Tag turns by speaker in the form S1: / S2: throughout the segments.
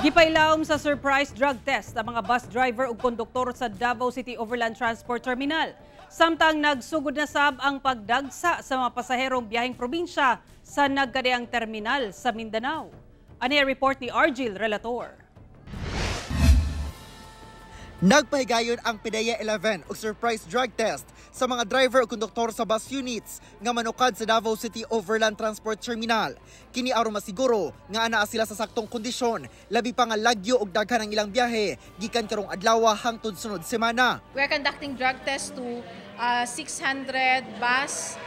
S1: Gipailawom sa surprise drug test ang mga bus driver ug konduktor sa Davao City Overland Transport Terminal. Samtang nagsugod na sab ang pagdagsa sa mga pasaherong biyaheng probinsya sa nagkadiang terminal sa Mindanao. Ani report ni Argil Relator.
S2: Nagpahigayon ang PDEA 11 o surprise drug test sa mga driver o konduktor sa bus units nga manukad sa Davao City Overland Transport Terminal. Kini aron masiguro nga anaa sila sa saktong kondisyon, labi pa nga lagyo og daghan ang ilang biyahe gikan karong adlaw hangtod sunod semana.
S3: We are conducting drug test to 600 bus,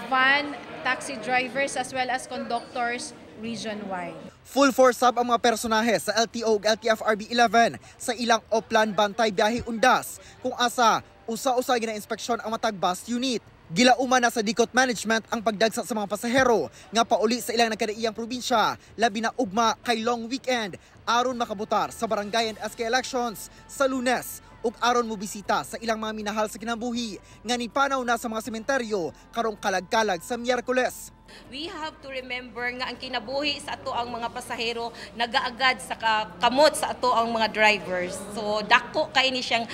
S3: van, taxi drivers as well as conductors region-wide.
S2: Full force sab ang mga personahe sa LTO ug LTFRB 11 sa ilang Oplan Bantay biyahe undas kung asa usa-usa gina-inspeksyon ang matag bus unit. Gilauman na sa Dikot Management ang pagdagsa sa mga pasahero nga pauli sa ilang nagkadaiyang probinsya labi na ugma kay long weekend aron makabutar sa barangay and SK elections sa Lunes ug aron mobisita sa ilang mga minahal sa kinabuhi nga nipanaw na sa mga sementeryo karong kalag-kalag sa Miyerkules.
S4: We have to remember nga ang kinabuhi sa ato ang mga pasahero nagaagad sa kamot sa ato ang mga drivers. So dako kay ni siyang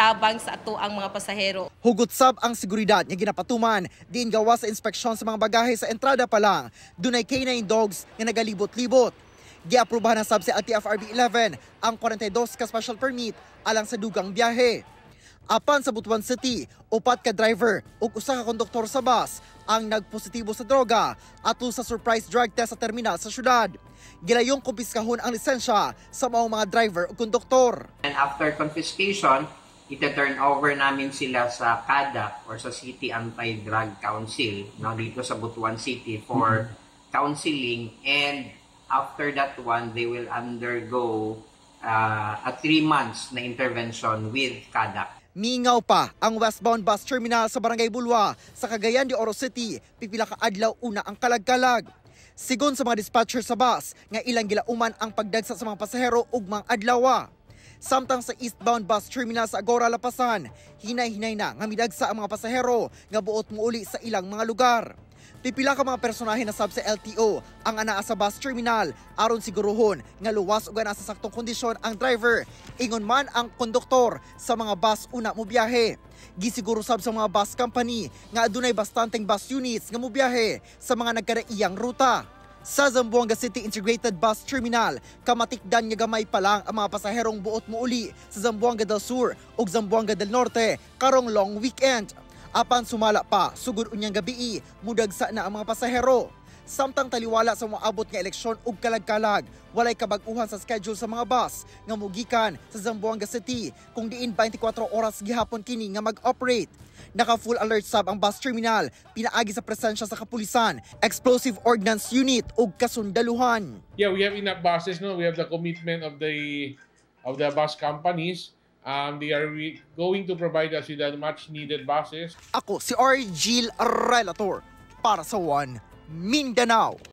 S4: tabang sa ato ang mga pasahero.
S2: Hugot sab ang seguridad nga ginapatuman diin gawas sa inspeksyon sa mga bagahe sa entrada pa lang. Dunay K9 dogs nga nagalibot-libot. Giaprubahan na sab sa LTFRB 11 ang 42 ka special permit alang sa dugang biyahe. Apan sa Butuan City, 4 ka driver ug usa ka konduktor sa bus ang nagpositibo sa droga atul sa surprise drug test sa terminal sa syudad. Gilayong kumpiskahon ang lisensya sa mga driver ug konduktor.
S5: And after confiscation, ita-turn over namin sila sa CADAC or sa City Anti-Drug Council dito sa Butuan City for counseling, and after that one, they will undergo a 3 months na intervention with CADAC.
S2: Mingaw pa ang westbound bus terminal sa Barangay Bulwa sa Cagayan de Oro City, pipila ka adlaw una ang kalag-kalag. Sigon sa mga dispatcher sa bus, nga ilang gilauman ang pagdagsa sa mga pasahero ug mga adlaw. Samtang sa eastbound bus terminal sa Agora Lapasan, hinay-hinay na nga midagsa ang mga pasahero nga buot muuli sa ilang mga lugar. Pipila ka mga personahe na sab sa LTO ang anaa sa bus terminal aron siguruhon nga luwas ug anaa sa saktong kondisyon ang driver, ingon man ang konduktor sa mga bus una mo biyahe. Gisiguro sab sa mga bus company nga adunay bastanteng bus units nga mobiyahe sa mga nagkadaiyang ruta. Sa Zamboanga City Integrated Bus Terminal, kamatikdan nga gamay pa lang ang mga pasaherong buot muuli sa Zamboanga del Sur ug Zamboanga del Norte karong long weekend. Apan sumala pa, sugod unyang gabi, mudagsa na ang mga pasahero. Samtang taliwala sa moabot nga eleksyon ug kalag-kalag, walay kabag-uhan sa schedule sa mga bus nga mugikan sa Zamboanga City kung diin 24 oras gihapon kini nga mag-operate. Naka-full alert sab ang bus terminal, pinaagi sa presensya sa kapulisan, explosive ordnance unit ug kasundaluhan.
S6: Yeah, we have enough buses, no? We have the commitment of the bus companies. They are going to provide us with the much needed buses.
S2: Ako si Argil Relator para sa One Mindanao.